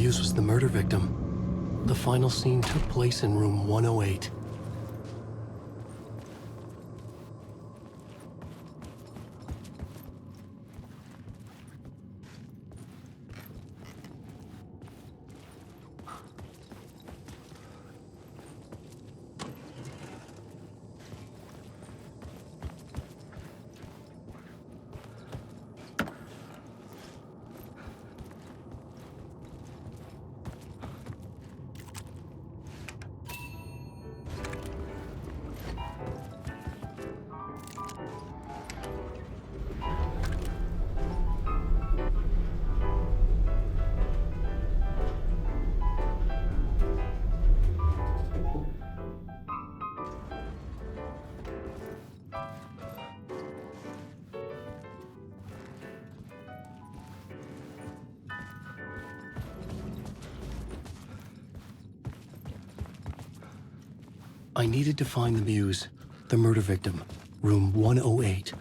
muse was the murder victim. The final scene took place in room 108. I needed to find the muse, the murder victim, room 108.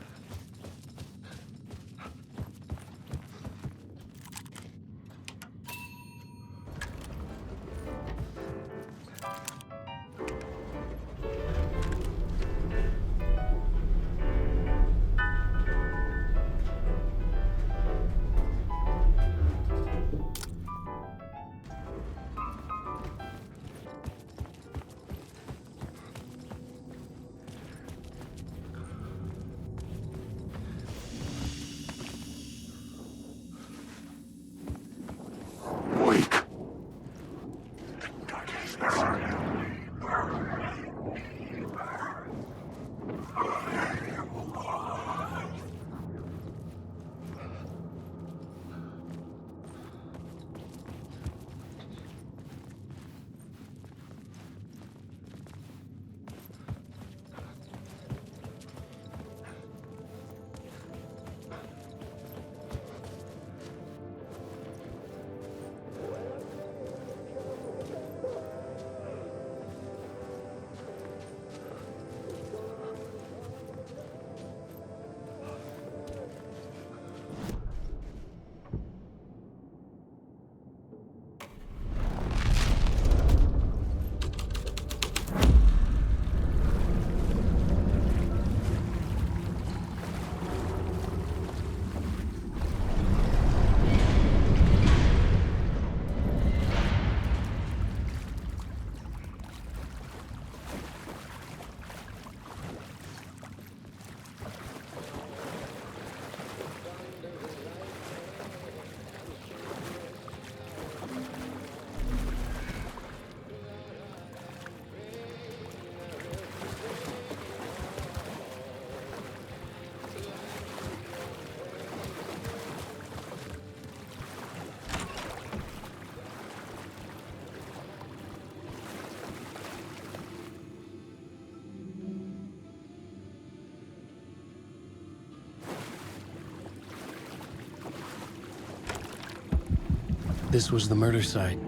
This was the murder site.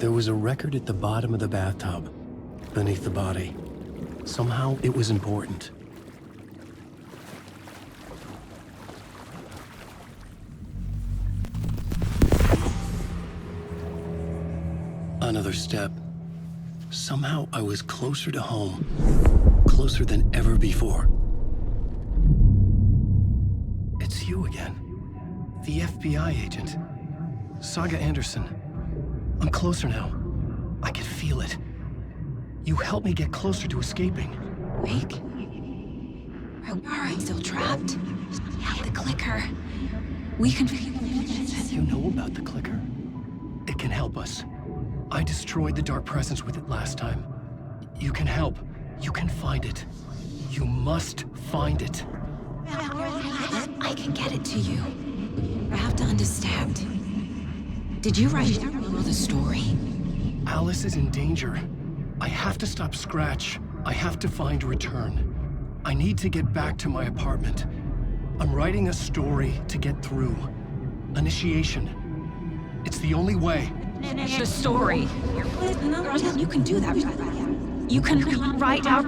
There was a record at the bottom of the bathtub, beneath the body. Somehow, it was important. Another step. Somehow, I was closer to home. Closer than ever before. It's you again. The FBI agent. Saga Andерсон. I'm closer now. I can feel it. You helped me get closer to escaping. Wake? Are I still trapped? Yeah, the clicker. We can... You know about the clicker. It can help us. I destroyed the dark presence with it last time. You can help. You can find it. You must find it. I can get it to you. I have to understand. Did you write the story? Alice is in danger. I have to stop Scratch. I have to find Return. I need to get back to my apartment. I'm writing a story to get through. Initiation. It's the only way. The story. You can do that. You can write out...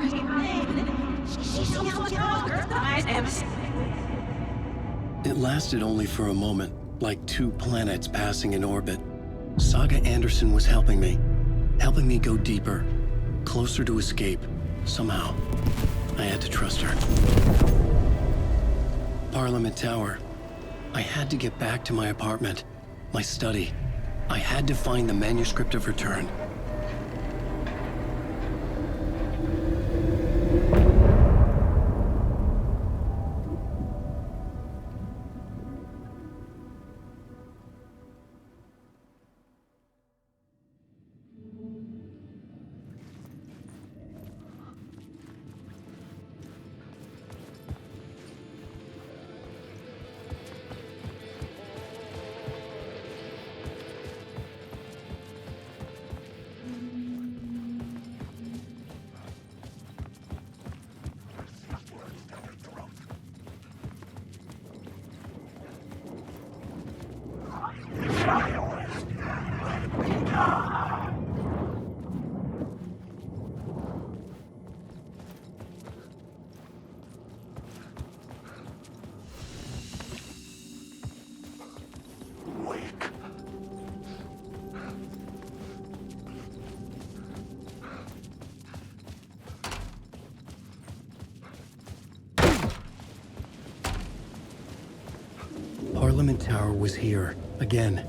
It lasted only for a moment, like two planets passing in orbit. Saga Андерсон was helping me go deeper, closer to escape, somehow. I had to trust her. Parliament Tower. I had to get back to my apartment, my study. I had to find the manuscript of return. Parliament Tower was here, again.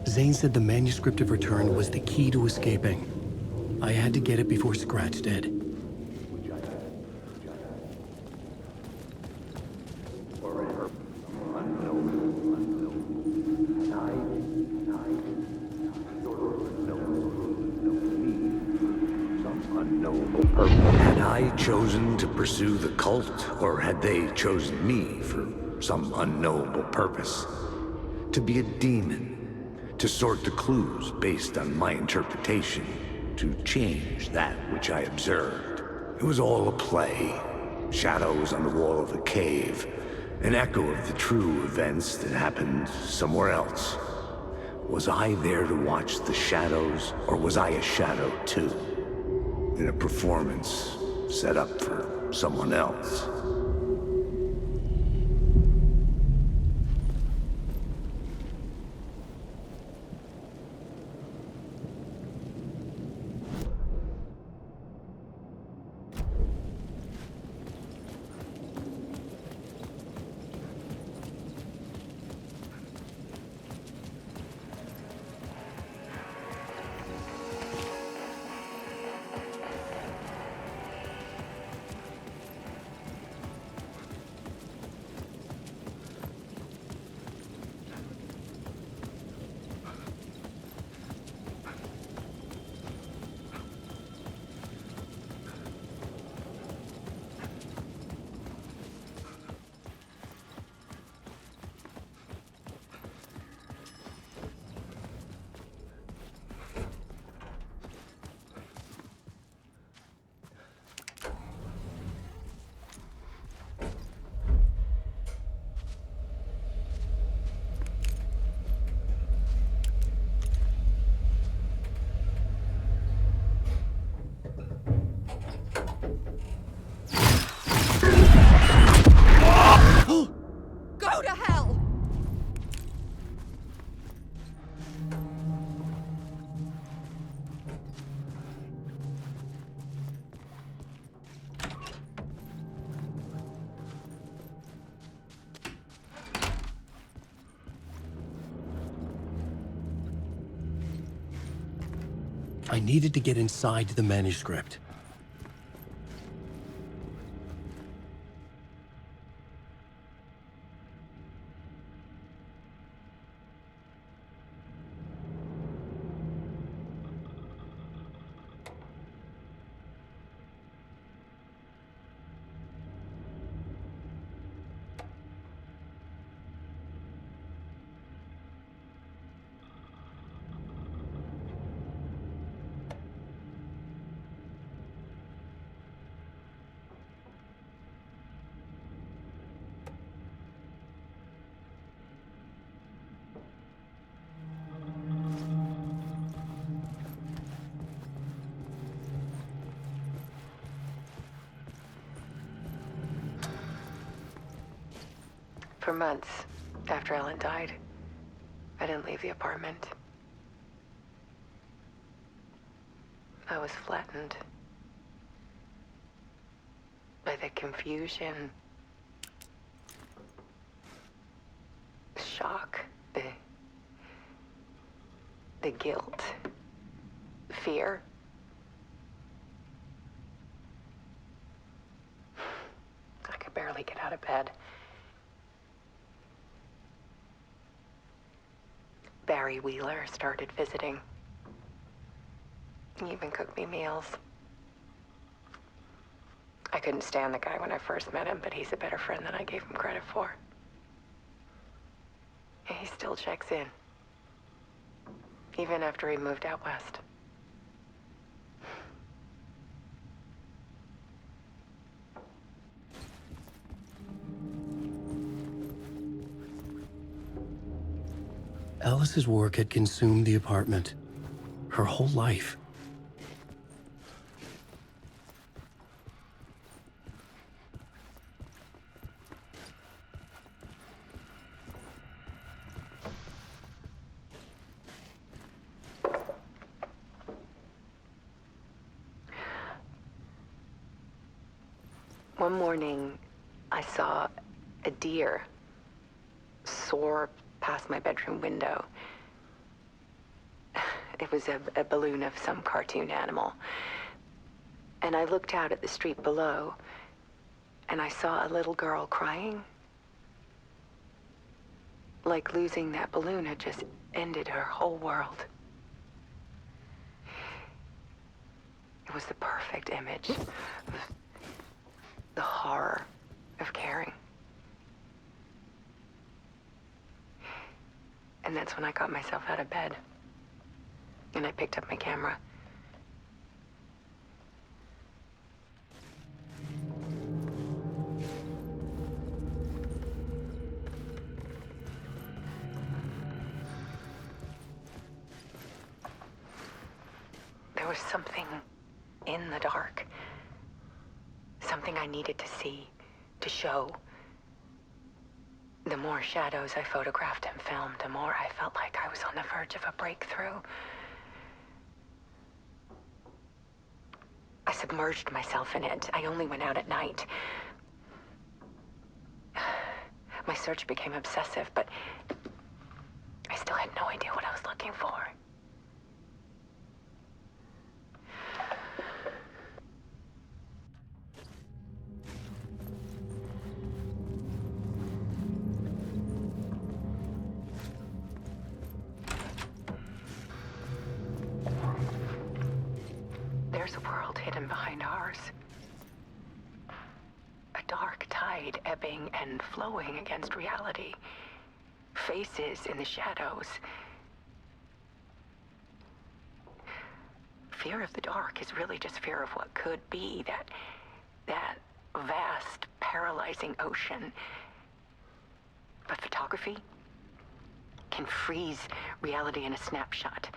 Zane said the manuscript of return was the key to escaping. I had to get it before Scratch did. Had I chosen to pursue the cult, or had they chosen me for some unknowable purpose? To be a demon, to sort the clues based on my interpretation, to change that which I observed. It was all a play. Shadows on the wall of the cave, an echo of the true events that happened somewhere else. Was I there to watch the shadows, or was I a shadow too? In a performance set up for someone else. Go to hell! I needed to get inside the manuscript. For months after Ellen died, I didn't leave the apartment. I was flattened by the confusion, shock, the guilt, fear. I could barely get out of bed. Barry Wheeler started visiting. He even cooked me meals. I couldn't stand the guy when I first met him, but he's a better friend than I gave him credit for. And he still checks in, even after he moved out west. Alice's work had consumed the apartment, her whole life. One morning, I saw a deer soar past my bedroom window. It was a balloon of some cartoon animal. And I looked out at the street below, and I saw a little girl crying. Like losing that balloon had just ended her whole world. It was the perfect image of the horror of caring. And that's when I got myself out of bed. And I picked up my camera. There was something in the dark. Something I needed to see, to show. The more shadows I photographed and filmed, the more I felt like I was on the verge of a breakthrough. I submerged myself in it. I only went out at night. My search became obsessive, but I still had no idea what I was looking for. There's a world hidden behind ours. A dark tide ebbing and flowing against reality. Faces in the shadows. Fear of the dark is really just fear of what could be, that vast, paralyzing ocean. But photography can freeze reality in a snapshot,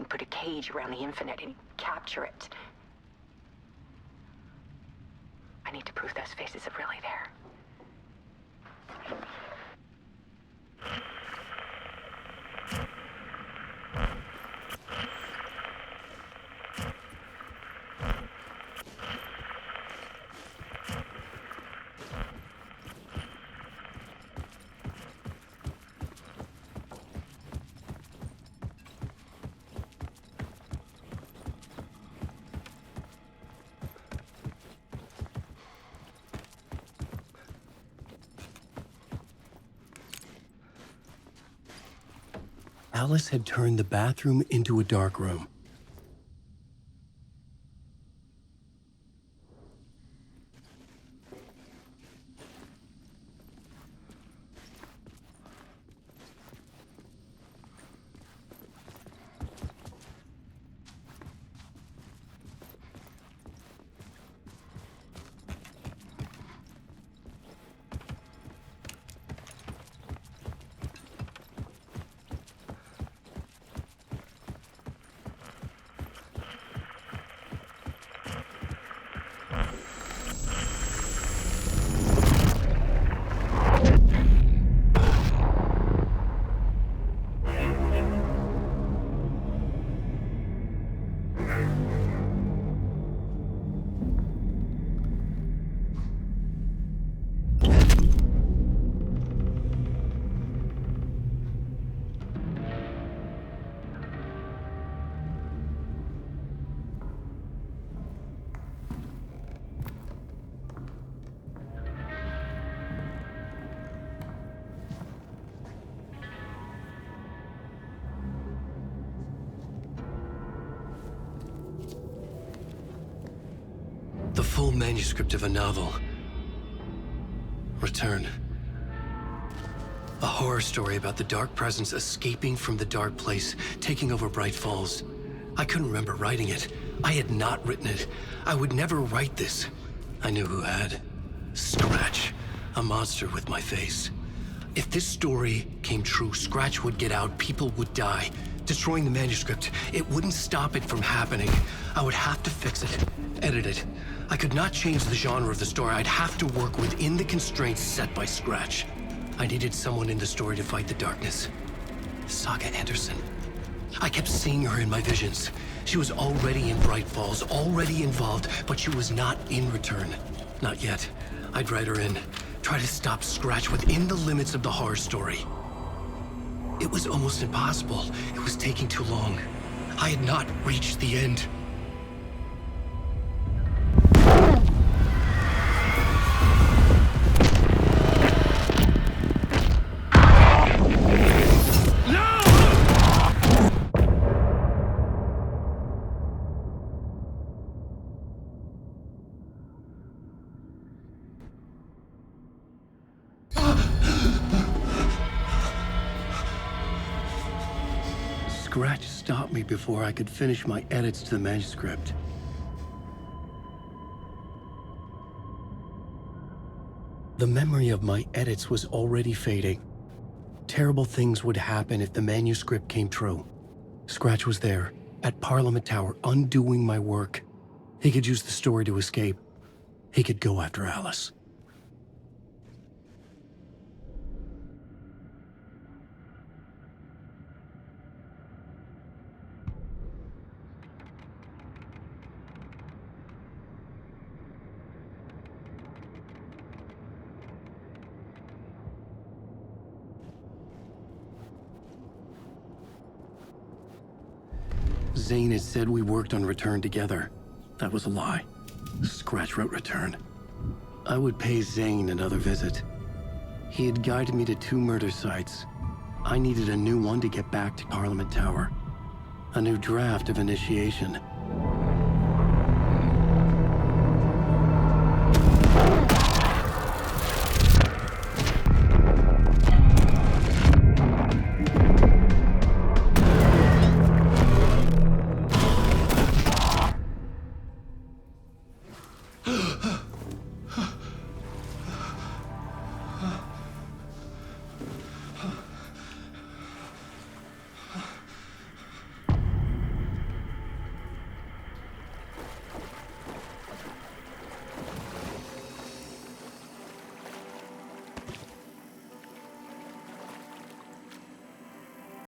put a cage around the infinite and capture it. I need to prove those faces are really there. Alice had turned the bathroom into a dark room. full manuscript of a novel. Return. A horror story about the dark presence escaping from the dark place, taking over Braight-Fall's. I couldn't remember writing it. I had not written it. I would never write this. I knew who had. Scratch. A monster with my face. If this story came true, Scratch would get out, people would die. Destroying the manuscript, it wouldn't stop it from happening. I would have to fix it, edit it. I could not change the genre of the story. I'd have to work within the constraints set by Scratch. I needed someone in the story to fight the darkness. Saga Anderson. I kept seeing her in my visions. She was already in Braight-Fall's, already involved, but she was not in Return. Not yet. I'd write her in. Try to stop Scratch within the limits of the horror story. It was almost impossible. It was taking too long. I had not reached the end. Scratch stopped me before I could finish my edits to the manuscript. The memory of my edits was already fading. Terrible things would happen if the manuscript came true. Scratch was there, at Parliament Tower, undoing my work. He could use the story to escape. He could go after Alice. Zane had said we worked on Return together. That was a lie. Scratch wrote Return. I would pay Zane another visit. He had guided me to 2 murder sites. I needed a new one to get back to Parliament Tower. A new draft of Initiation.